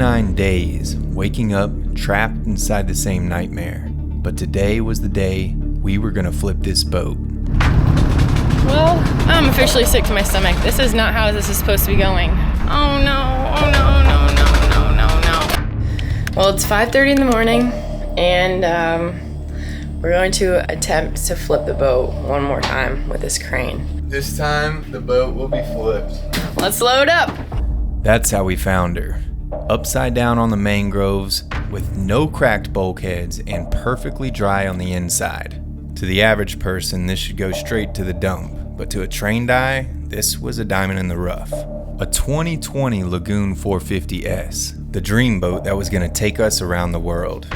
49 days waking up trapped inside the same nightmare. But today was the day we were gonna flip this boat. Well, I'm officially sick to my stomach. This is not how this is supposed to be going. Oh no, oh no, no, no, no, no, no. Well, it's 5:30 in the morning, and we're going to attempt to flip the boat one more time with this crane. This time, the boat will be flipped. Let's load up. That's how we found her. Upside down on the mangroves, with no cracked bulkheads and perfectly dry on the inside. To the average person, this should go straight to the dump, but to a trained eye, this was a diamond in the rough. A 2020 Lagoon 450S, the dream boat that was going to take us around the world.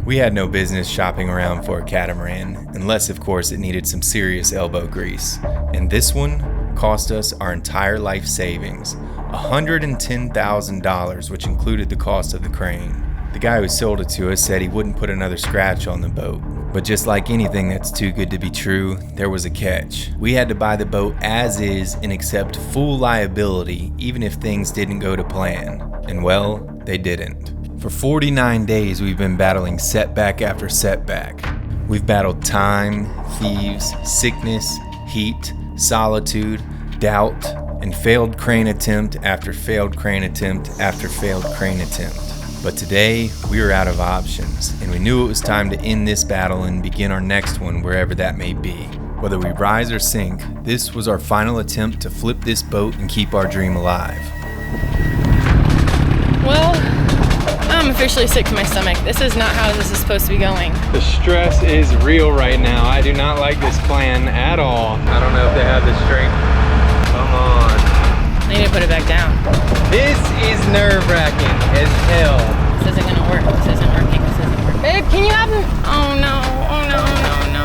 We had no business shopping around for a catamaran, unless of course it needed some serious elbow grease. And this one cost us our entire life savings, $110,000, which included the cost of the crane. The guy who sold it to us said he wouldn't put another scratch on the boat. But just like anything that's too good to be true, there was a catch. We had to buy the boat as is and accept full liability, even if things didn't go to plan. And well, they didn't. For 49 days, we've been battling setback after setback. We've battled time, thieves, sickness, heat, solitude, doubt, and failed crane attempt after failed crane attempt after failed crane attempt. But today, we were out of options, and we knew it was time to end this battle and begin our next one wherever that may be. Whether we rise or sink, this was our final attempt to flip this boat and keep our dream alive. Well, I'm officially sick to my stomach. This is not how this is supposed to be going. The stress is real right now. I do not like this plan at all. I don't know if they have the strength. Come on. I need to put it back down. This is nerve-wracking as hell. This isn't gonna work. This isn't working. This isn't working. Babe, can you have him? Oh no, oh no, no, no,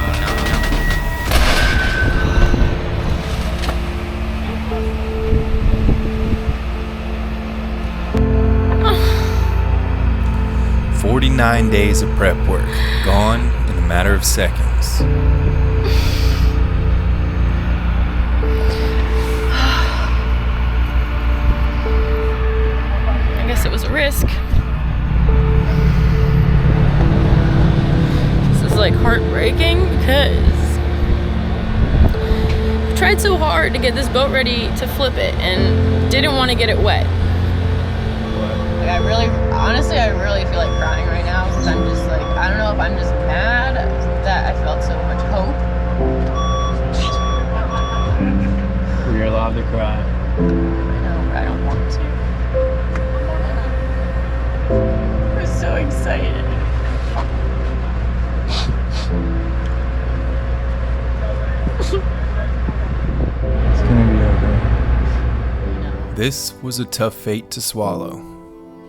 no. 49 days of prep work, gone in a matter of seconds. It was a risk. This is like heartbreaking because I tried so hard to get this boat ready to flip it and didn't want to get it wet. Like I really feel like crying right now because I'm just like, I don't know if I'm just mad that I felt so much hope. You're allowed to cry. I know, but I don't want to. I'm so excited. It's gonna be okay. This was a tough fate to swallow.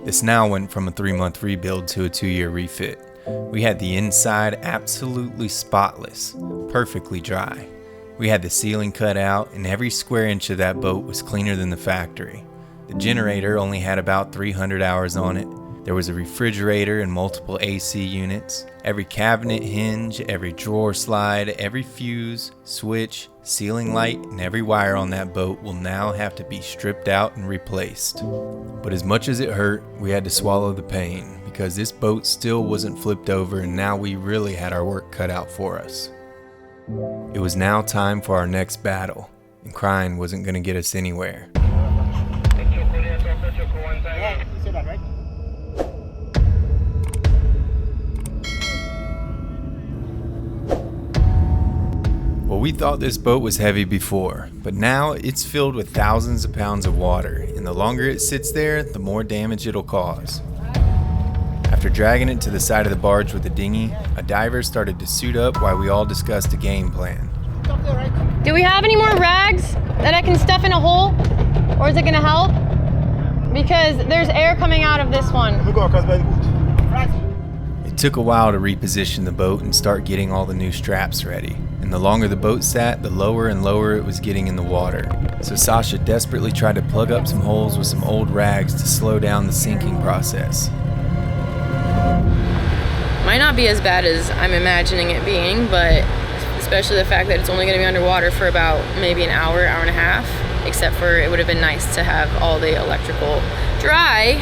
This now went from a 3-month rebuild to a 2-year refit. We had the inside absolutely spotless, perfectly dry. We had the ceiling cut out, and every square inch of that boat was cleaner than the factory. The generator only had about 300 hours on it. There was a refrigerator and multiple AC units. Every cabinet hinge, every drawer slide, every fuse, switch, ceiling light, and every wire on that boat will now have to be stripped out and replaced. But as much as it hurt, we had to swallow the pain because this boat still wasn't flipped over, and now we really had our work cut out for us. It was now time for our next battle, and crying wasn't going to get us anywhere. Well, we thought this boat was heavy before, but now it's filled with thousands of pounds of water, and the longer it sits there, the more damage it'll cause. After dragging it to the side of the barge with the dinghy, a diver started to suit up while we all discussed a game plan. Do we have any more rags that I can stuff in a hole? Or is it gonna help? Because there's air coming out of this one. It took a while to reposition the boat and start getting all the new straps ready. And the longer the boat sat, the lower and lower it was getting in the water. So Sasha desperately tried to plug up some holes with some old rags to slow down the sinking process. Might not be as bad as I'm imagining it being, but especially the fact that it's only going to be underwater for about maybe an hour, hour and a half, except for it would have been nice to have all the electrical dry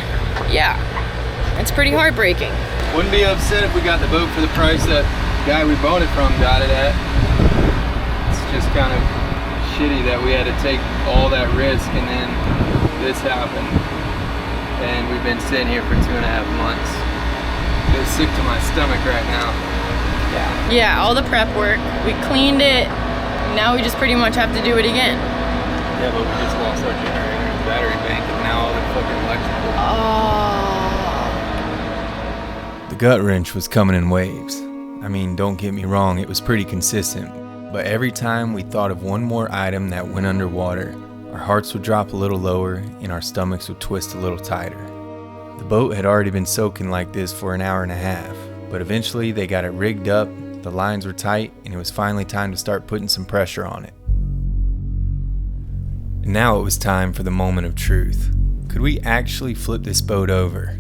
yeah, it's pretty heartbreaking. Wouldn't be upset if we got the boat for the price that the guy we bought it from got it at. It's just kind of shitty that we had to take all that risk and then this happened. And we've been sitting here for 2.5 months. I feel sick to my stomach right now. Yeah, all the prep work. We cleaned it. Now we just pretty much have to do it again. Yeah, but we just lost our generator and battery bank and now all the fucking electrical. Oh. The gut wrench was coming in waves. I mean, don't get me wrong, it was pretty consistent. But every time we thought of one more item that went underwater, our hearts would drop a little lower and our stomachs would twist a little tighter. The boat had already been soaking like this for an hour and a half, but eventually they got it rigged up, the lines were tight, and it was finally time to start putting some pressure on it. And now it was time for the moment of truth. Could we actually flip this boat over?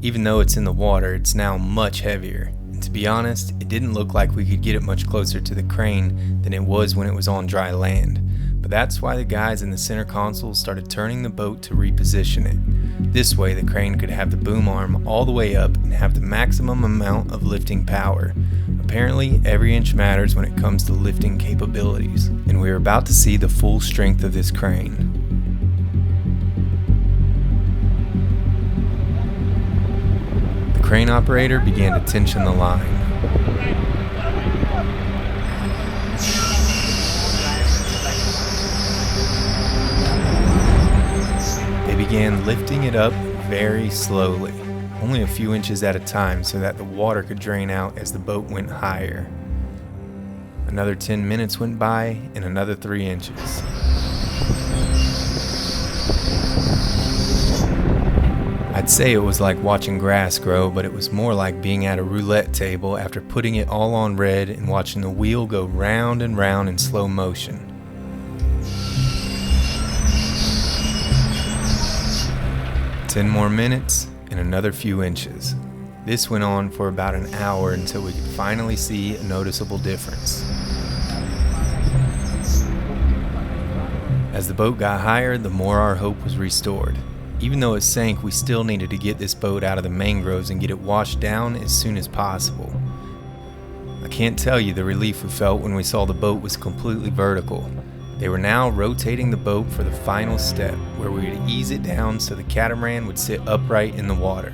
Even though it's in the water, it's now much heavier. And to be honest, it didn't look like we could get it much closer to the crane than it was when it was on dry land. But that's why the guys in the center console started turning the boat to reposition it. This way the crane could have the boom arm all the way up and have the maximum amount of lifting power. Apparently, every inch matters when it comes to lifting capabilities, and we are about to see the full strength of this crane. The crane operator began to tension the line. They began lifting it up very slowly, only a few inches at a time so that the water could drain out as the boat went higher. Another 10 minutes went by and another 3 inches. I'd say it was like watching grass grow, but it was more like being at a roulette table after putting it all on red and watching the wheel go round and round in slow motion. "10 more minutes and another few inches. This went on for about an hour until we could finally see a noticeable difference. As the boat got higher, the more our hope was restored. Even though it sank, we still needed to get this boat out of the mangroves and get it washed down as soon as possible. I can't tell you the relief we felt when we saw the boat was completely vertical. They were now rotating the boat for the final step, where we would ease it down so the catamaran would sit upright in the water.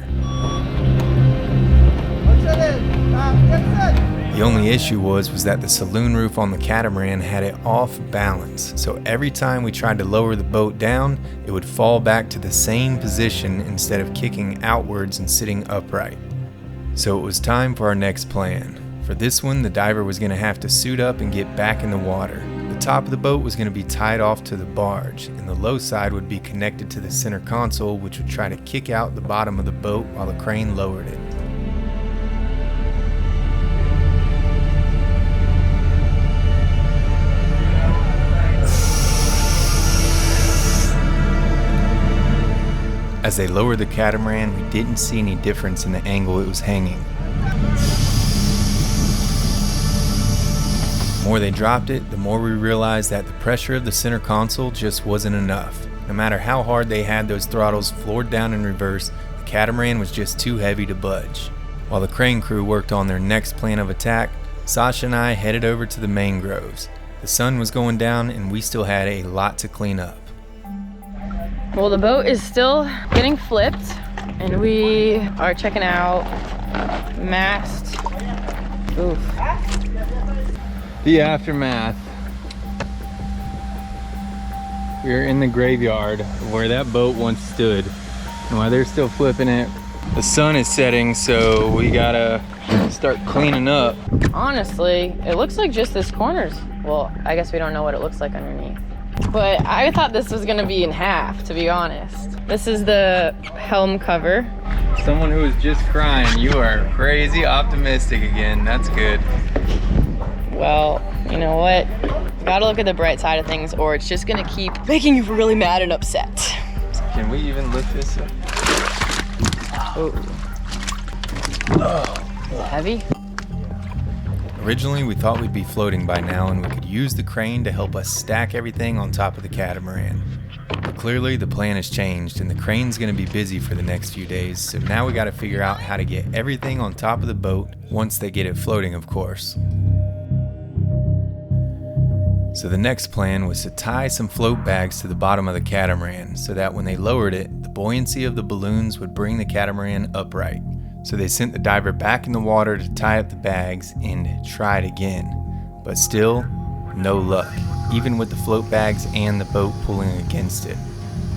The only issue was that the saloon roof on the catamaran had it off balance, so every time we tried to lower the boat down, it would fall back to the same position instead of kicking outwards and sitting upright. So it was time for our next plan. For this one, the diver was going to have to suit up and get back in the water. The top of the boat was going to be tied off to the barge, and the low side would be connected to the center console, which would try to kick out the bottom of the boat while the crane lowered it. As they lowered the catamaran, we didn't see any difference in the angle it was hanging. The more they dropped it, the more we realized that the pressure of the center console just wasn't enough. No matter how hard they had those throttles floored down in reverse, the catamaran was just too heavy to budge. While the crane crew worked on their next plan of attack, Sasha and I headed over to the mangroves. The sun was going down and we still had a lot to clean up. Well, the boat is still getting flipped and we are checking out mast. Oof. The aftermath. We're in the graveyard where that boat once stood. And while they're still flipping it, the sun is setting, so we gotta start cleaning up. Honestly, it looks like just this corner's, well, I guess we don't know what it looks like underneath. But I thought this was gonna be in half, to be honest. This is the helm cover. Someone who was just crying, you are crazy optimistic again. That's good. Well, you know what? Gotta look at the bright side of things or it's just gonna keep making you really mad and upset. Can we even lift this up? Oh. Is it heavy? Originally, we thought we'd be floating by now and we could use the crane to help us stack everything on top of the catamaran. Clearly, the plan has changed, and the crane's going to be busy for the next few days, so now we got to figure out how to get everything on top of the boat, once they get it floating, of course. So the next plan was to tie some float bags to the bottom of the catamaran, so that when they lowered it, the buoyancy of the balloons would bring the catamaran upright. So they sent the diver back in the water to tie up the bags and tried again, but still, no luck, even with the float bags and the boat pulling against it.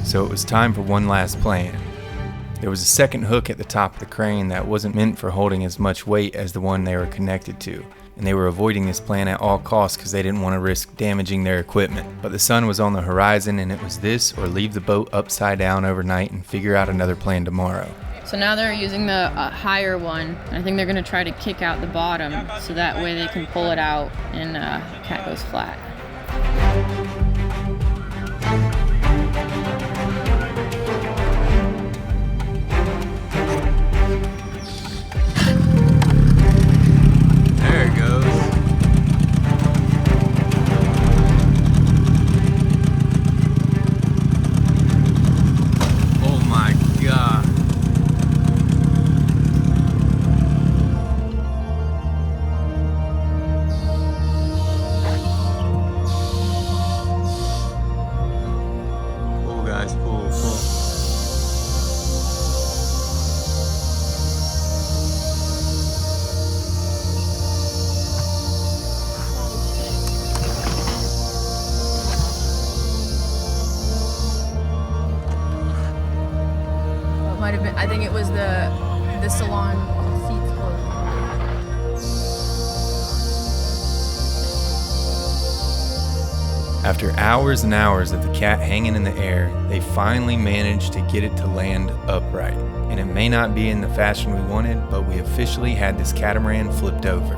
So it was time for one last plan. There was a second hook at the top of the crane that wasn't meant for holding as much weight as the one they were connected to, and they were avoiding this plan at all costs because they didn't want to risk damaging their equipment. But the sun was on the horizon, and it was this or leave the boat upside down overnight and figure out another plan tomorrow. So now they're using the higher one. I think they're gonna try to kick out the bottom so that way they can pull it out and cat goes flat. There it goes. Oh my God. Pull, guys, pull. It might have been, I think it was the salon seats closed. After hours and hours of the cat hanging in the air, they finally managed to get it to land upright. And it may not be in the fashion we wanted, but we officially had this catamaran flipped over.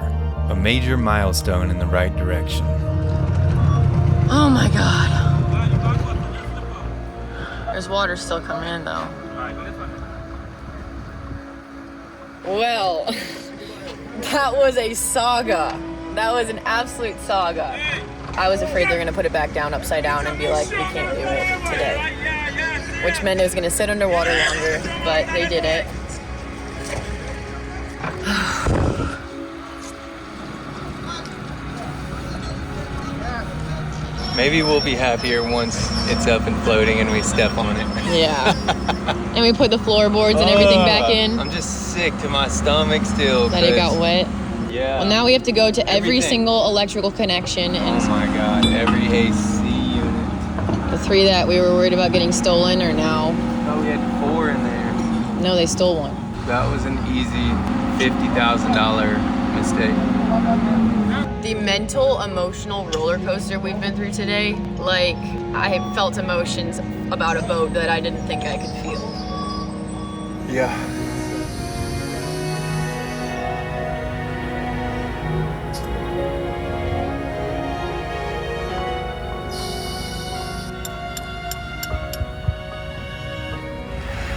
A major milestone in the right direction. Oh my God. There's water still coming in though. Well, that was a saga. That was an absolute saga. I was afraid they're gonna put it back down upside down and be like, we can't do it today. Which meant it was gonna sit underwater longer, but they did it. Maybe we'll be happier once it's up and floating and we step on it. Yeah. And we put the floorboards and everything back in. I'm just sick to my stomach still. That it got wet. Yeah. Well, now we have to go to every Everything. single electrical connection, Oh and my God, every AC unit. the 3 that we were worried about getting stolen are now. Oh, we had 4 in there. No, they stole one. That was an easy $50,000 mistake. The mental, emotional roller coaster we've been through today, like, I felt emotions about a boat that I didn't think I could feel. Yeah.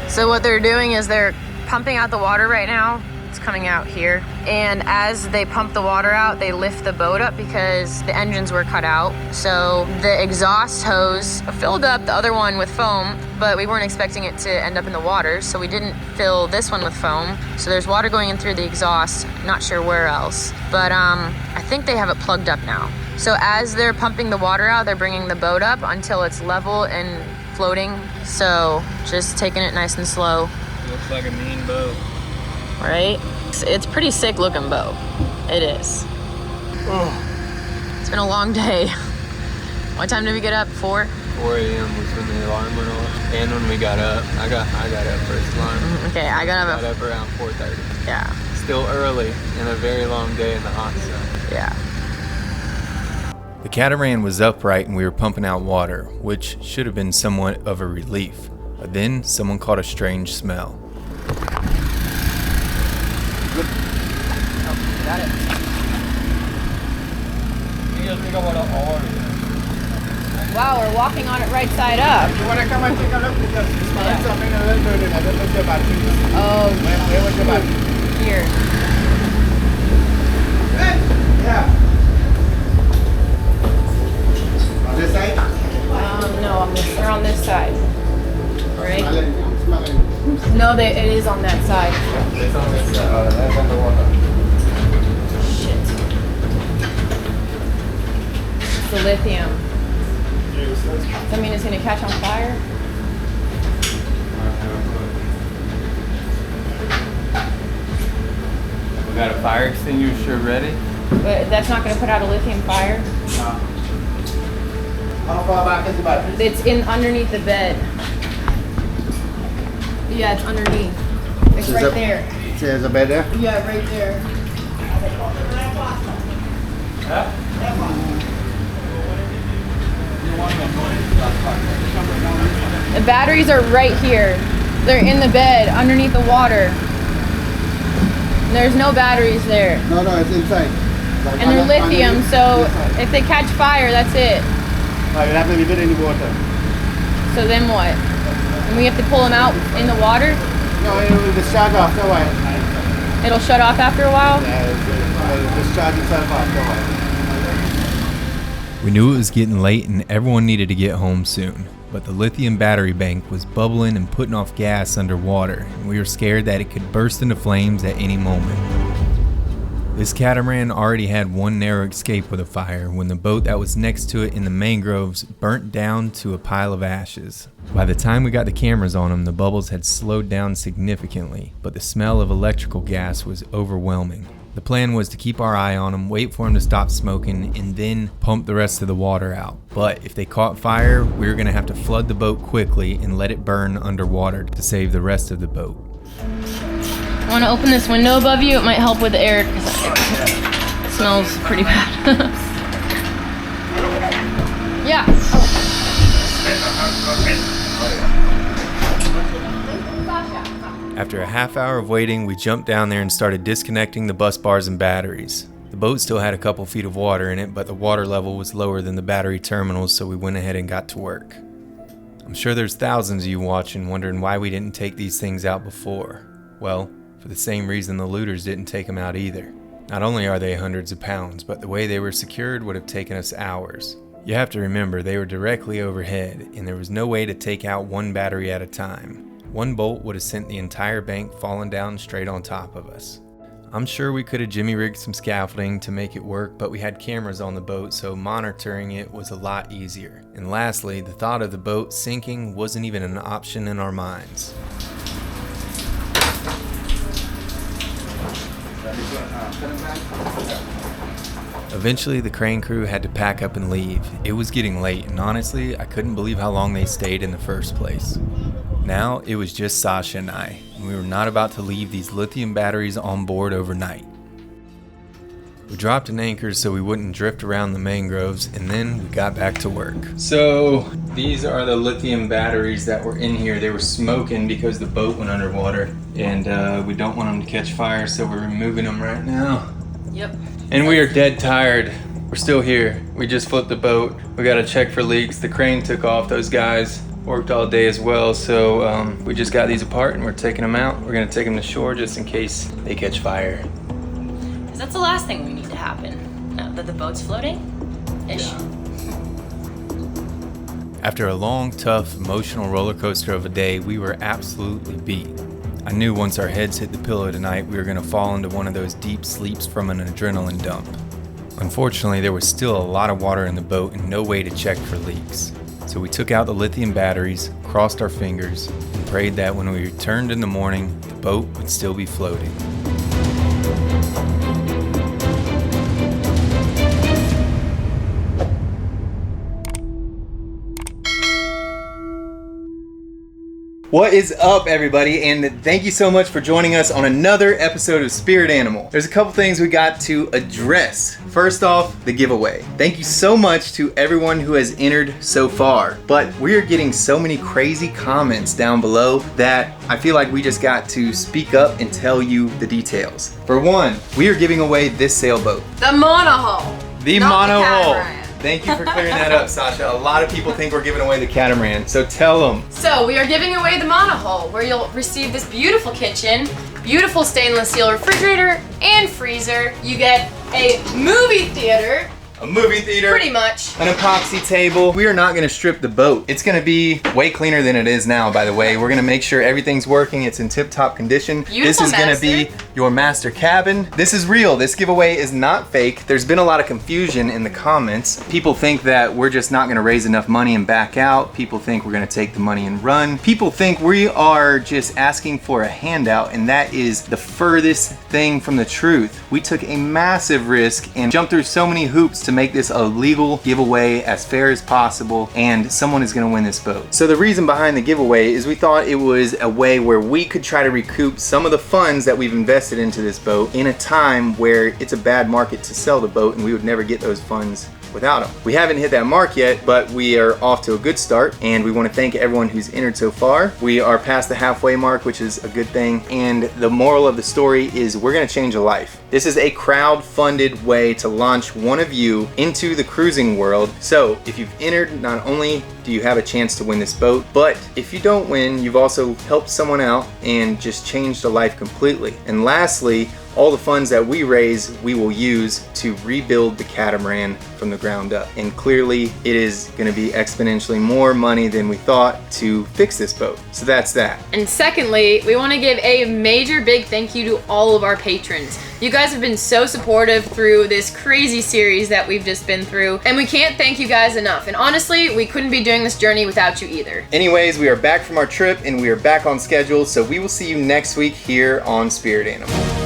So what they're doing is they're pumping out the water right now. It's coming out here. And as they pump the water out, they lift the boat up because the engines were cut out. So the exhaust hose filled up the other one with foam, but we weren't expecting it to end up in the water, so we didn't fill this one with foam. So there's water going in through the exhaust, not sure where else. But I think they have it plugged up now. So as they're pumping the water out, they're bringing the boat up until it's level and floating. So just taking it nice and slow. Looks like a mean boat. Right? It's pretty sick looking boat. It is. Oh. It's been a long day. What time did we get up? 4? 4 a.m. was when the alarm went off. And when we got up, I got up first alarm. Okay, I got Got up around 4:30. Yeah. Still early and a very long day in the hot sun. Yeah. The catamaran was upright and we were pumping out water, which should have been somewhat of a relief. But then someone caught a strange smell. Got it. Wow, we're walking on it right side up. You want to come and take a look? Because you smell something a little bit and I don't know if you're bathroom. Oh, Where was your bathroom? here. Yeah. On this side? No, they're on this side. Right? Smelling. No, it is on that side. It's on this side. That's underwater. Shit. It's the lithium. Does that mean it's gonna catch on fire? We got a fire extinguisher ready? But that's not gonna put out a lithium fire. How far back is the battery? It's in underneath the bed. Yeah, it's underneath. It's right there. There's a bed there? Yeah, right there. The batteries are right here. They're in the bed, underneath the water. There's no batteries there. No, it's inside. Like And they're lithium, so inside. if they catch fire, that's it. I will have to leave it in the water. So then what? And we have to pull them out in the water? No, it will discharge after a while. It'll shut off after a while? Yeah, it will discharge itself after a while. We knew it was getting late and everyone needed to get home soon, but the lithium battery bank was bubbling and putting off gas underwater, and we were scared that it could burst into flames at any moment. This catamaran already had one narrow escape with a fire when the boat that was next to it in the mangroves burnt down to a pile of ashes. By the time we got the cameras on them, the bubbles had slowed down significantly, but the smell of electrical gas was overwhelming. The plan was to keep our eye on them, wait for them to stop smoking, and then pump the rest of the water out. But if they caught fire, we were going to have to flood the boat quickly and let it burn underwater to save the rest of the boat. I want to open this window above you. It might help with the air because it smells pretty bad. Yeah. After a half hour of waiting, we jumped down there and started disconnecting the bus bars and batteries. The boat still had a couple feet of water in it, but the water level was lower than the battery terminals, so we went ahead and got to work. I'm sure there's thousands of you watching wondering why we didn't take these things out before. Well, for the same reason the looters didn't take them out either. Not only are they hundreds of pounds, but the way they were secured would have taken us hours. You have to remember they were directly overhead, and there was no way to take out one battery at a time. One bolt would have sent the entire bank falling down straight on top of us. I'm sure we could have jimmy-rigged some scaffolding to make it work, but we had cameras on the boat, so monitoring it was a lot easier. And lastly, the thought of the boat sinking wasn't even an option in our minds. Eventually, the crane crew had to pack up and leave. It was getting late, and honestly, I couldn't believe how long they stayed in the first place. Now, it was just Sasha and I, and we were not about to leave these lithium batteries on board overnight. We dropped an anchor so we wouldn't drift around the mangroves, and then we got back to work. So, these are the lithium batteries that were in here. They were smoking because the boat went underwater, and we don't want them to catch fire, so we're removing them right now. Yep. And we are dead tired. We're still here. We just flipped the boat. We got to check for leaks. The crane took off. Those guys worked all day as well, so we just got these apart and we're taking them out. We're gonna take them to shore just in case they catch fire. Because that's the last thing we need to happen. Now that the boat's floating? Ish. Yeah. After a long, tough, emotional roller coaster of a day, we were absolutely beat. I knew once our heads hit the pillow tonight, we were gonna fall into one of those deep sleeps from an adrenaline dump. Unfortunately, there was still a lot of water in the boat and no way to check for leaks. So we took out the lithium batteries, crossed our fingers, and prayed that when we returned in the morning, the boat would still be floating. What is up, everybody, and thank you so much for joining us on another episode of Spirit Animal. There's a couple things we got to address. First off, the giveaway. Thank you so much to everyone who has entered so far, but we are getting so many crazy comments down below that I feel like we just got to speak up and tell you the details. For one, we are giving away this sailboat. The monohull. The Not the monohull. catamaran. Thank you for clearing that up, Sasha. A lot of people think we're giving away the catamaran, so tell them. So we are giving away the monohull, where you'll receive this beautiful kitchen, beautiful stainless steel refrigerator and freezer. You get a movie theater a movie theater, Pretty much. an epoxy table. We are not gonna strip the boat. It's gonna be way cleaner than it is now, by the way. We're gonna make sure everything's working. It's in tip-top condition. This is gonna be your master cabin. This is real. This giveaway is not fake. There's been a lot of confusion in the comments. People think that we're just not gonna raise enough money and back out. People think we're gonna take the money and run. People think we are just asking for a handout, and that is the furthest thing from the truth. We took a massive risk and jumped through so many hoops to make this a legal giveaway as fair as possible, and someone is gonna win this boat. So the reason behind the giveaway is we thought it was a way where we could try to recoup some of the funds that we've invested into this boat in a time where it's a bad market to sell the boat, and we would never get those funds without them. We haven't hit that mark yet, but we are off to a good start, and we want to thank everyone who's entered so far. We are past the halfway mark, which is a good thing, and the moral of the story is we're going to change a life. This is a crowd-funded way to launch one of you into the cruising world. So if you've entered, not only do you have a chance to win this boat, but if you don't win, you've also helped someone out and just changed a life completely. And lastly, all the funds that we raise, we will use to rebuild the catamaran from the ground up. And clearly, it is gonna be exponentially more money than we thought to fix this boat. So that's that. And secondly, we wanna give a major big thank you to all of our patrons. You guys have been so supportive through this crazy series that we've just been through, and we can't thank you guys enough. And honestly, we couldn't be doing this journey without you either. Anyways, we are back from our trip and we are back on schedule, so we will see you next week here on Spirit Animal.